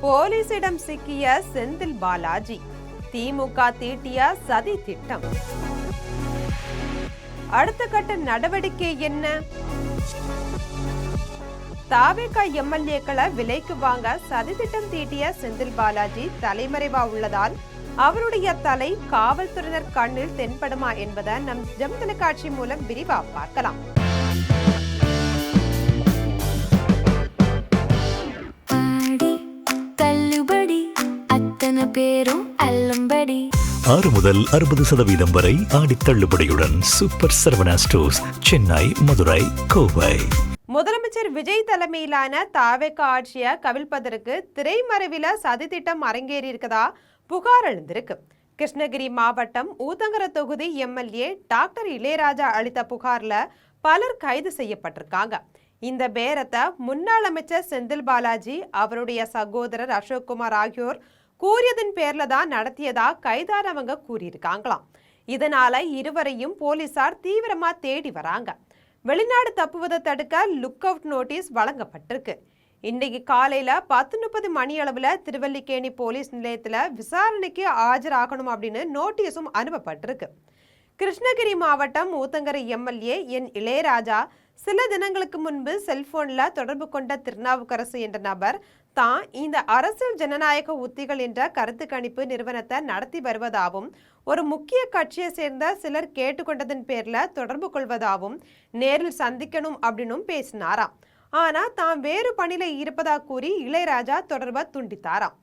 போலீசிடம் சிக்கிய செந்தில் பாலாஜி, திமுக தீட்டிய சதி திட்டம். அடுத்த கட்ட நடவடிக்கை என்ன? தாவேகா எம்எல்ஏக்களை விலைக்கு வாங்க சதி திட்டம் தீட்டிய செந்தில் பாலாஜி தலைமறைவா உள்ளதால் அவருடைய தலை காவல்துறையினர் கண்ணில் தென்படுமா என்பதை நம் ஜெம் தொலைக்காட்சி மூலம் விரிவா பார்க்கலாம். பேரும் 6 முதல் 60% வரை ஆடி தள்ளுபடியுடன் சூப்பர் சரவணா ஸ்டோர்ஸ், சென்னை, மதுரை, கோவை. முதலமைச்சர் விஜய் தலைமையிலான தாவேகா ஆட்சியை கவிழ்ப்பதற்கு திரைமறைவில சதி திட்டம் அரங்கேறி இருக்கதா புகார் எழுந்திருக்கு. கிருஷ்ணகிரி மாவட்டம் ஊத்தங்கர தொகுதி எம்எல்ஏ டாக்டர் இளையராஜா அளித்த புகார்ல பலர் கைது செய்யப்பட்டிருக்காங்க. இந்த பேரத்தை முன்னாள் அமைச்சர் செந்தில் பாலாஜி, அவருடைய சகோதரர் அசோக்குமார் ஆகியோர் கூறியதன் பேர்ல தான் நடத்தியதா கைதானவங்க கூறியிருக்காங்களாம். இதனால இருவரையும் போலீசார் தீவிரமா தேடி வராங்க. வெளிநாடு தப்புவதை தடுக்க லுக் அவுட் நோட்டீஸ் வழங்கப்பட்டிருக்கு. இன்னைக்கு காலையில 10:30 மணி அளவுல திருவல்லிக்கேணி போலீஸ் நிலையத்துல விசாரணைக்கு ஆஜராகணும் அப்படின்னு நோட்டீஸும் அனுப்பப்பட்டிருக்கு. கிருஷ்ணகிரி மாவட்டம் ஊத்தங்கரை எம்எல்ஏ என் இளையராஜா சில தினங்களுக்கு முன்பு செல்போன்ல தொடர்பு கொண்ட திருநாவுக்கரசு என்ற நபர் தான் இந்த அரசியல் ஜனநாயக உத்திகள் என்ற கருத்து கணிப்பு நிறுவனத்தை நடத்தி வருவதாகவும் ஒரு முக்கிய கட்சியை சேர்ந்த சிலர் கேட்டுக்கொண்டதன் பேர்ல தொடர்பு கொள்வதாகவும் நேரில் சந்திக்கணும் அப்படின்னும் பேசினாராம். ஆனா தான் வேறு பணியில இருப்பதா கூறி இளையராஜா தொடர்பை துண்டித்தாராம்.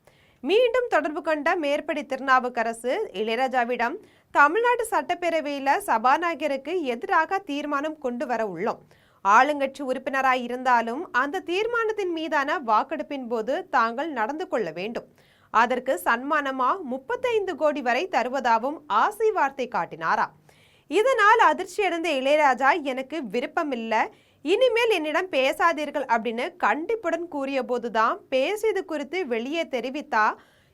மீண்டும் தொடர்பு கொண்ட மேற்படி திருநாவுக்கரசு இளையராஜாவிடம் தமிழ்நாடு சட்டப்பேரவையில சபாநாயகருக்கு எதிராக தீர்மானம் கொண்டு வர உள்ளோம். ஆளுங்கட்சி உறுப்பினராய் இருந்தாலும் அந்த தீர்மானத்தின் மீதான வாக்கெடுப்பின் போது தாங்கள் நடந்து கொள்ள வேண்டும். அதற்கு சன்மானமா 35 கோடி வரை தருவதாகவும் ஆசை வார்த்தை காட்டினாராம். இதனால் அதிர்ச்சியடைந்த இளையராஜா, எனக்கு விருப்பமில்லை, இனிமேல் என்னிடம் பேசாதீர்கள் அப்படின்னு கண்டிப்புடன் கூறிய போதுதான் பேசியது குறித்து வெளியே தெரிவித்தா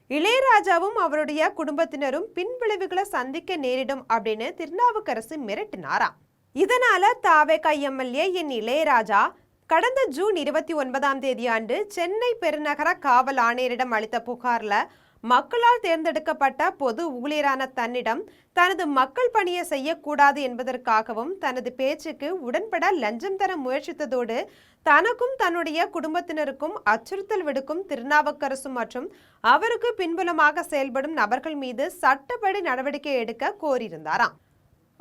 இளையராஜாவும் அவருடைய குடும்பத்தினரும் பின்விளைவுகளை சந்திக்க நேரிடும் அப்படின்னு திருநாவுக்கரசு மிரட்டினாராம். இதனால தாவேகா எம்எல்ஏ என் இளையராஜா கடந்த ஜூன் 29 சென்னை பெருநகர காவல் ஆணையரிடம் அளித்த புகார்ல மக்களால் தேர்ந்தெடுக்கப்பட்ட பொது ஊழியரான தன்னிடம் தனது மக்கள் பணியை செய்யக்கூடாது என்பதற்காகவும் தனது பேச்சுக்கு உடன்பட லஞ்சம் தர முயற்சித்ததோடு தனக்கும் தன்னுடைய குடும்பத்தினருக்கும் அச்சுறுத்தல் விடுக்கும் திருநாவுக்கரசு மற்றும் அவருக்கு பின்புலமாக செயல்படும் நபர்கள் மீது சட்டப்படி நடவடிக்கை எடுக்க கோரியிருந்தாராம்.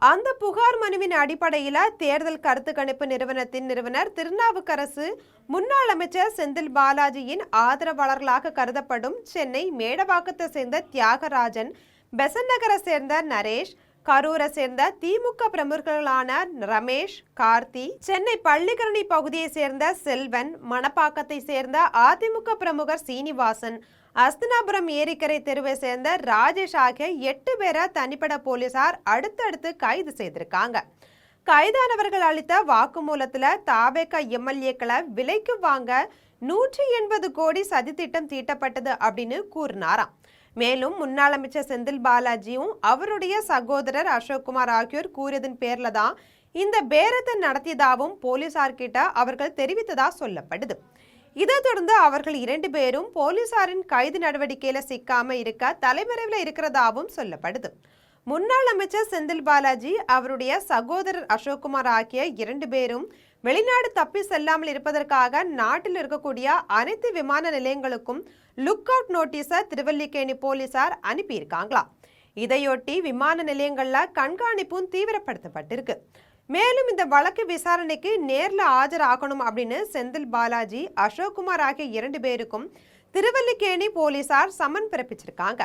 அந்த புகார் மனுவின் அடிப்படையில் தேர்தல் கருத்து கணிப்பு நிறுவனத்தின் நிறுவனர் திருநாவுக்கரசு, முன்னாள் அமைச்சர் செந்தில் பாலாஜியின் ஆதரவாளர்களாக கருதப்படும் சென்னை மேடவாக்கத்தை சேர்ந்த தியாகராஜன், பெசன்ட் நகரை சேர்ந்த நரேஷ், கரூரை சேர்ந்த திமுக பிரமுகர்களான ரமேஷ், கார்த்தி, சென்னை பள்ளிக்கரணை பகுதியை சேர்ந்த செல்வன், மணப்பாக்கத்தை சேர்ந்த அதிமுக பிரமுகர் சீனிவாசன், அஸ்தினாபுரம் ஏரிக்கரை தெருவை சேர்ந்த ராஜேஷ் ஆகிய 8 பேரை தனிப்பட போலீசார் அடுத்தடுத்து கைது செய்திருக்காங்க. கைதானவர்கள் அளித்த வாக்குமூலத்துல தாவேகா எம்எல்ஏக்களை விலைக்கு வாங்க 180 கோடி சதி திட்டம் தீட்டப்பட்டது அப்படின்னு கூறினாராம். மேலும் முன்னாள் அமைச்சர் செந்தில் பாலாஜியும் அவருடைய சகோதரர் அசோக்குமார் ஆகியோர் கூறியதன் பேர்ல தான் இந்த பேரத்தை நடத்தியதாகவும் போலீசார்கிட்ட அவர்கள் தெரிவித்ததா சொல்லப்படுது. இதை தொடர்ந்து அவர்கள் 2 பேரும் போலீசாரின் கைது நடவடிக்கையில சிக்காம இருக்க தலைமறைவில் இருக்கிறதாவும் சொல்லப்படுது. முன்னாள் அமைச்சர் செந்தில் பாலாஜி, அவருடைய சகோதரர் அசோக்குமார் ஆகிய 2 பேரும் வெளிநாடு தப்பி செல்லாமல் இருப்பதற்காக நாட்டில் இருக்கக்கூடிய அனைத்து விமான நிலையங்களுக்கும் லுக் அவுட் நோட்டீஸை திருவல்லிக்கேணி போலீசார் அனுப்பியிருக்காங்களாம். இதையொட்டி விமான நிலையங்கள்ல கண்காணிப்பும் தீவிரப்படுத்தப்பட்டிருக்கு. மேலும் இந்த வழக்கு விசாரணைக்கு நேர்ல ஆஜராகணும் அப்படின்னு செந்தில் பாலாஜி, அசோக்குமார் ஆகிய 2 பேருக்கும் திருவல்லிக்கேணி போலீசார் சம்மன் பிறப்பிச்சிருக்காங்க.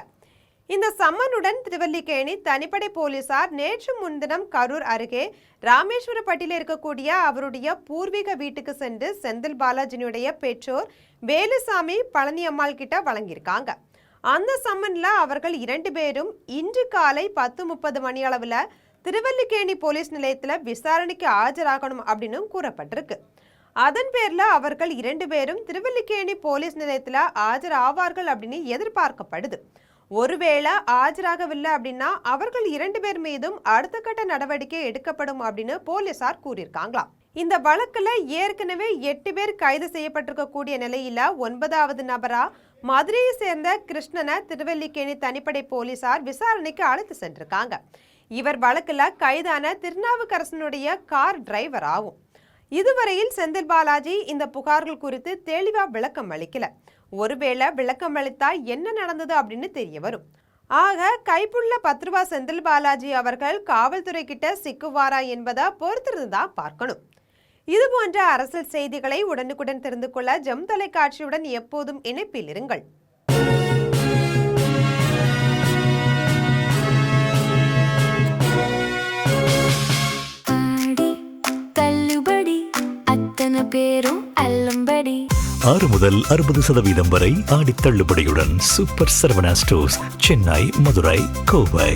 இந்த சம்மனுடன் திருவல்லிக்கேணி தனிப்படை போலீசார் நேற்று முன்தினம் கரூர் அருகே ராமேஸ்வரப்பட்டியில் இருக்கக்கூடிய அவருடைய பூர்வீக வீட்டுக்கு சென்று செந்தில் பாலாஜினுடைய பெற்றோர் வேலுசாமி, பழனியம்மாள் கிட்ட வழங்கியிருக்காங்க. அந்த சம்மன்ல அவர்கள் 2 பேரும் இன்று காலை 10:30 மணி அளவுல திருவல்லிக்கேணி போலீஸ் நிலையத்துல விசாரணைக்கு ஆஜராகணும் அப்படின்னு கூறப்பட்டிருக்கு. அதன் பேர்ல அவர்கள் 2 பேரும் திருவல்லிக்கேணி போலீஸ் நிலையத்துல ஆஜராவார்கள் அப்படின்னு எதிர்பார்க்கப்படுது. ஒருவேளை ஆஜராகவில்லை அப்படின்னா அவர்கள் 2 பேர் மீதும் அடுத்த கட்ட நடவடிக்கை எடுக்கப்படும் அப்படின்னு போலீசார் கூறியிருக்காங்களாம். இந்த வழக்குல ஏற்கனவே 8 பேர் கைது செய்யப்பட்டிருக்கக்கூடிய நிலையில 9வது நபரா மதுரையை சேர்ந்த கிருஷ்ணனை திருவல்லிக்கேணி தனிப்படை போலீசார் விசாரணைக்கு அழைத்து சென்றிருக்காங்க. இவர் வழக்குல கைதான திருநாவுக்கரசனுடைய கார் டிரைவர் ஆகும். இதுவரையில் செந்தில் பாலாஜி இந்த புகார்கள் குறித்து தெளிவா விளக்கம் அளிக்கல. ஒருவேளை விளக்கம் அளித்தா என்ன நடந்தது அப்படின்னு தெரிய வரும். ஆக கைப்புள்ள 10 ரூபா செந்தில் பாலாஜி அவர்கள் காவல்துறை கிட்ட சிக்குவாரா என்பதை பொறுத்திருந்துதான் பார்க்கணும். இது போன்ற அரசியல் செய்திகளை உடனுக்குடன் தெரிந்து கொள்ள ஜெம் தொலைக்காட்சியுடன் எப்போதும் இணைப்பில் இருங்கள். பேரும் அல்லம்படி 6 முதல் 60% வரை ஆடி தள்ளுபடியுடன் சூப்பர் சரவணா ஸ்டோர்ஸ், சென்னை, மதுரை, கோவை.